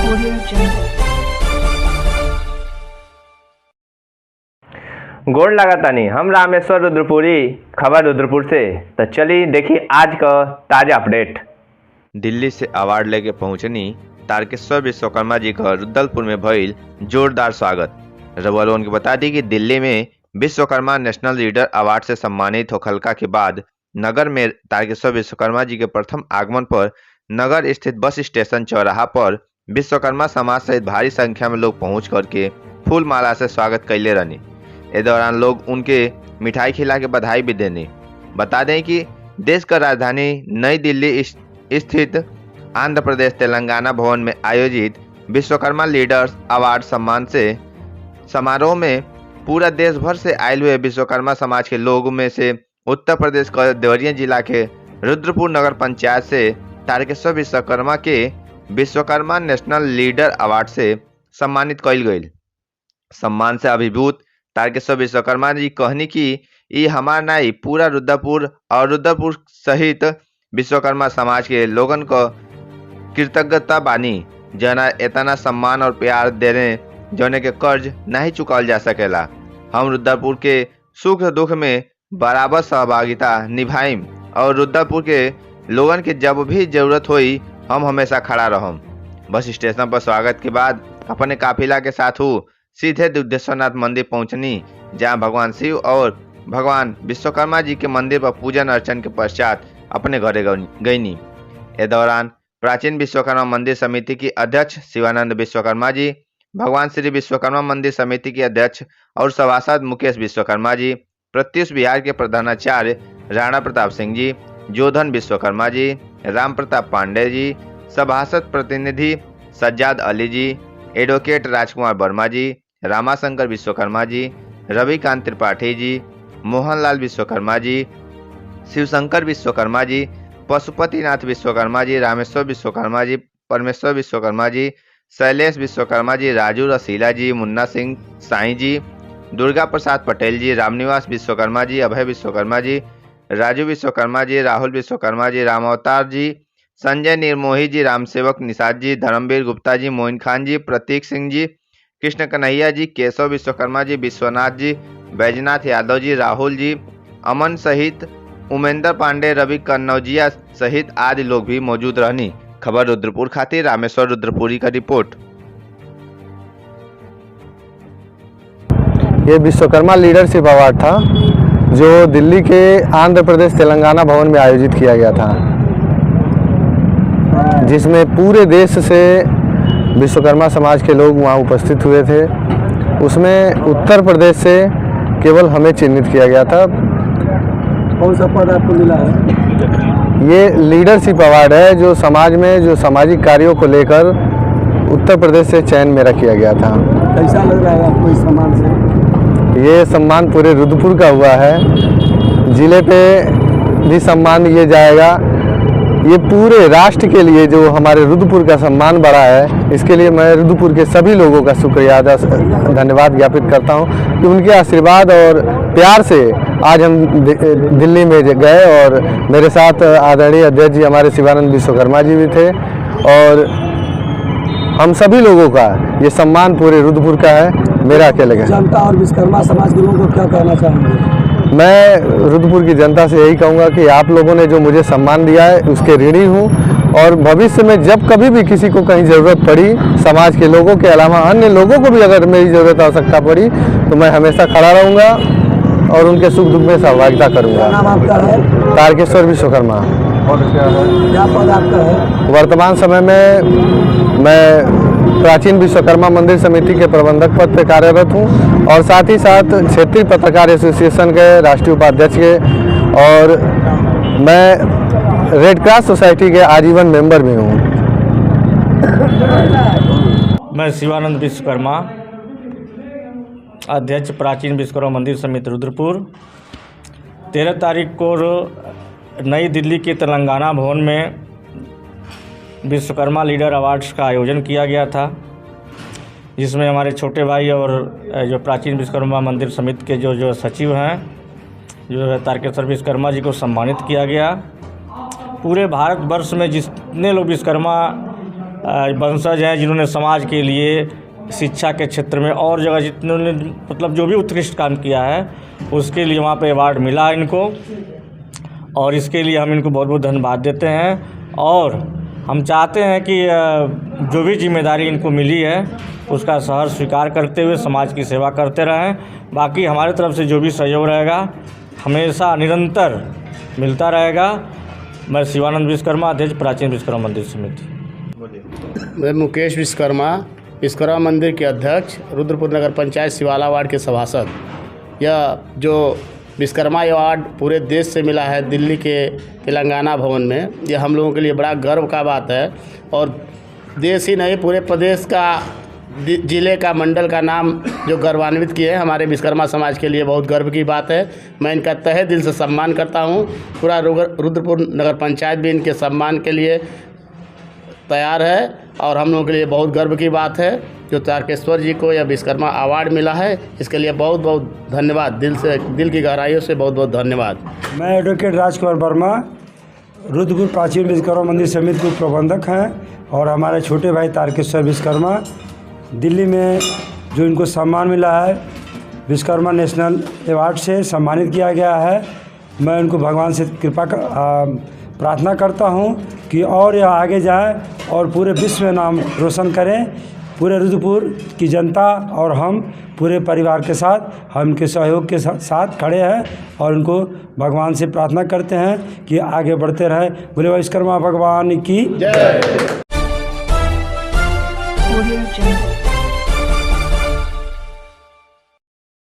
Audio Jungle। गोड़ लगातानी हम रामेश्वर रुद्रपुरी, खबर रुद्रपुर से। तो चलिए देखिए आज का ताजा अपडेट। दिल्ली से अवार्ड लेके पहुंचनी तारकेश्वर विश्वकर्मा जी का रुद्रपुर में भइल जोरदार स्वागत। रउआ लोगन के बता दी कि दिल्ली में विश्वकर्मा नेशनल लीडर अवार्ड से सम्मानित होखलका के बाद नगर में तारकेश्वर विश्वकर्मा जी के प्रथम आगमन पर नगर स्थित बस स्टेशन चौराहा पर विश्वकर्मा समाज सहित भारी संख्या में लोग पहुंच करके फूल माला से स्वागत कैले रहनी। इस दौरान लोग उनके मिठाई खिला के बधाई भी देनी। बता दें कि देश का राजधानी नई दिल्ली स्थित आंध्र प्रदेश तेलंगाना भवन में आयोजित विश्वकर्मा लीडर्स अवार्ड सम्मान से समारोह में पूरा देश भर से आए हुए विश्वकर्मा समाज के लोगों में से उत्तर प्रदेश का देवरिया जिला के रुद्रपुर नगर पंचायत से तारकेश्वर विश्वकर्मा के विश्वकर्मा नेशनल लीडर अवार्ड से सम्मानित कइल गई। सम्मान से अभिभूत तारकेश्वर विश्वकर्मा जी कहनी कि ये हमार नाई पूरा रुद्रपुर और रुद्रपुर सहित विश्वकर्मा समाज के लोगन को कृतज्ञता बानी, जना इतना सम्मान और प्यार देने जौने के कर्ज नहीं चुकाल जा सकेला। हम रुद्रपुर के सुख दुख में बराबर सहभागिता निभाइम और रुद्रपुर के लोगन के जब भी जरूरत होई हम हमेशा खड़ा रहम। बस स्टेशन पर स्वागत के बाद अपने काफिला के साथ सीधे दुधेश्वरनाथ मंदिर पहुंचनी, जहां भगवान शिव और भगवान विश्वकर्मा जी के मंदिर पर पूजन अर्चन के पश्चात अपने घरे गईनी। इस दौरान प्राचीन विश्वकर्मा मंदिर समिति की अध्यक्ष शिवानंद विश्वकर्मा जी, भगवान श्री विश्वकर्मा मंदिर समिति के अध्यक्ष और सभासद मुकेश विश्वकर्मा जी, प्रत्युष बिहार के प्रधानाचार्य राणा प्रताप सिंह जी, जोधन विश्वकर्मा जी, राम प्रताप पांडे जी, सभासद प्रतिनिधि सज्जाद अली जी, एडवोकेट राजकुमार वर्मा जी, रामाशंकर विश्वकर्मा जी, रविकांत त्रिपाठी जी, मोहनलाल विश्वकर्मा जी, शिवशंकर विश्वकर्मा जी, पशुपतिनाथ विश्वकर्मा जी, रामेश्वर विश्वकर्मा जी, परमेश्वर विश्वकर्मा जी, शैलेश विश्वकर्मा जी, राजू रसीला जी, मुन्ना सिंह साई जी, दुर्गा प्रसाद पटेल जी, रामनिवास विश्वकर्मा जी, अभय विश्वकर्मा जी, राजू विश्वकर्मा जी, राहुल विश्वकर्मा जी, राम अवतार जी, संजय निर्मोही जी, रामसेवक निषाद जी, धर्मवीर गुप्ता जी, मोइन खान जी, प्रतीक सिंह जी, कृष्ण कन्हैया जी, केशव विश्वकर्मा जी, विश्वनाथ जी, बैजनाथ यादव जी, राहुल जी, अमन सहित उमेंद्र पांडे, रवि कन्नौजिया सहित आदि लोग भी मौजूद रहनी। खबर रुद्रपुर खातिर रामेश्वर रुद्रपुरी का रिपोर्ट। ये विश्वकर्मा लीडरशिप अवार्ड था जो दिल्ली के आंध्र प्रदेश तेलंगाना भवन में आयोजित किया गया था, जिसमें पूरे देश से विश्वकर्मा समाज के लोग वहां उपस्थित हुए थे। उसमें उत्तर प्रदेश से केवल हमें चिन्हित किया गया था। कौन सा पद आपको मिला है? ये लीडरशिप अवार्ड है जो समाज में जो सामाजिक कार्यों को लेकर उत्तर प्रदेश से चयन मेरा किया गया था। कैसा लग रहा है आपको इस सम्मान से? ये सम्मान पूरे रुद्रपुर का हुआ है, जिले पे भी सम्मान ये जाएगा। ये पूरे राष्ट्र के लिए जो हमारे रुद्रपुर का सम्मान बढ़ा है, इसके लिए मैं रुद्रपुर के सभी लोगों का शुक्रिया धन्यवाद ज्ञापित करता हूँ कि उनके आशीर्वाद और प्यार से आज हम दिल्ली में गए और मेरे साथ आदरणीय अध्यक्ष जी हमारे शिवानंद विश्वकर्मा जी भी थे और हम सभी लोगों का ये सम्मान पूरे रुद्रपुर का है, मेरा अकेले का। जनता और विश्वकर्मा समाज के लोगों को क्या कहना चाहेंगे? मैं रुद्रपुर की जनता से यही कहूँगा कि आप लोगों ने जो मुझे सम्मान दिया है उसके ऋणी हूँ और भविष्य में जब कभी भी किसी को कहीं ज़रूरत पड़ी, समाज के लोगों के अलावा अन्य लोगों को भी अगर मेरी ज़रूरत आवश्यकता पड़ी तो मैं हमेशा खड़ा रहूँगा और उनके सुख दुख में सहभागिता करूँगा। नाम आपका है? तारकेश्वर विश्वकर्मा। और क्या पद आपका है? वर्तमान समय में मैं प्राचीन विश्वकर्मा मंदिर समिति के प्रबंधक पद पर कार्यरत हूँ और साथ ही साथ क्षेत्रीय पत्रकार एसोसिएशन के राष्ट्रीय उपाध्यक्ष के और मैं रेड क्रॉस सोसाइटी के आजीवन मेंबर भी हूँ। मैं शिवानंद विश्वकर्मा, अध्यक्ष प्राचीन विश्वकर्मा मंदिर समिति रुद्रपुर। 13 तारीख को नई दिल्ली के तेलंगाना भवन में विश्वकर्मा लीडर अवार्ड्स का आयोजन किया गया था, जिसमें हमारे छोटे भाई और जो प्राचीन विश्वकर्मा मंदिर समिति के जो सचिव हैं, जो है तारकेश्वर विश्वकर्मा जी को सम्मानित किया गया। पूरे भारतवर्ष में जितने लोग विश्वकर्मा वंशज हैं जिन्होंने समाज के लिए, शिक्षा के क्षेत्र में और जगह जितने मतलब जो भी उत्कृष्ट काम किया है उसके लिए वहाँ पे अवार्ड मिला इनको, और इसके लिए हम इनको बहुत बहुत धन्यवाद देते हैं। और हम चाहते हैं कि जो भी जिम्मेदारी इनको मिली है उसका सहर्ष स्वीकार करते हुए समाज की सेवा करते रहें। बाकी हमारे तरफ से जो भी सहयोग रहेगा हमेशा निरंतर मिलता रहेगा। मैं शिवानंद विश्वकर्मा, अध्यक्ष प्राचीन विश्वकर्मा मंदिर समिति। मैं मुकेश विश्वकर्मा मंदिर के अध्यक्ष, रुद्रपुर नगर पंचायत शिवाला वार्ड के सभासद। यह जो विश्वकर्मा अवार्ड पूरे देश से मिला है दिल्ली के तेलंगाना भवन में, यह हम लोगों के लिए बड़ा गर्व का बात है। और देश ही नहीं पूरे प्रदेश का, जिले का, मंडल का नाम जो गौरवान्वित किए हैं हमारे विश्वकर्मा समाज के लिए बहुत गर्व की बात है। मैं इनका तहे दिल से सम्मान करता हूँ। पूरा रुद्रपुर नगर पंचायत भी इनके सम्मान के लिए तैयार है और हम लोगों के लिए बहुत गर्व की बात है जो तारकेश्वर जी को यह विश्वकर्मा अवार्ड मिला है। इसके लिए बहुत बहुत धन्यवाद, दिल की गहराइयों से बहुत बहुत धन्यवाद। मैं एडवोकेट राजकुमार वर्मा, रुद्रपुर प्राचीन विश्वकर्मा मंदिर समिति के प्रबंधक हैं, और हमारे छोटे भाई तारकेश्वर विश्वकर्मा दिल्ली में जो इनको सम्मान मिला है विश्वकर्मा नेशनल अवार्ड से सम्मानित किया गया है। मैं उनको भगवान से प्रार्थना करता हूं कि और यह आगे जाए और पूरे विश्व में नाम रोशन करें। पूरे रुद्रपुर की जनता और हम पूरे परिवार के साथ हम इनके सहयोग के साथ खड़े हैं और उनको भगवान से प्रार्थना करते हैं कि आगे बढ़ते रहें। बोले विश्वकर्मा भगवान की जय।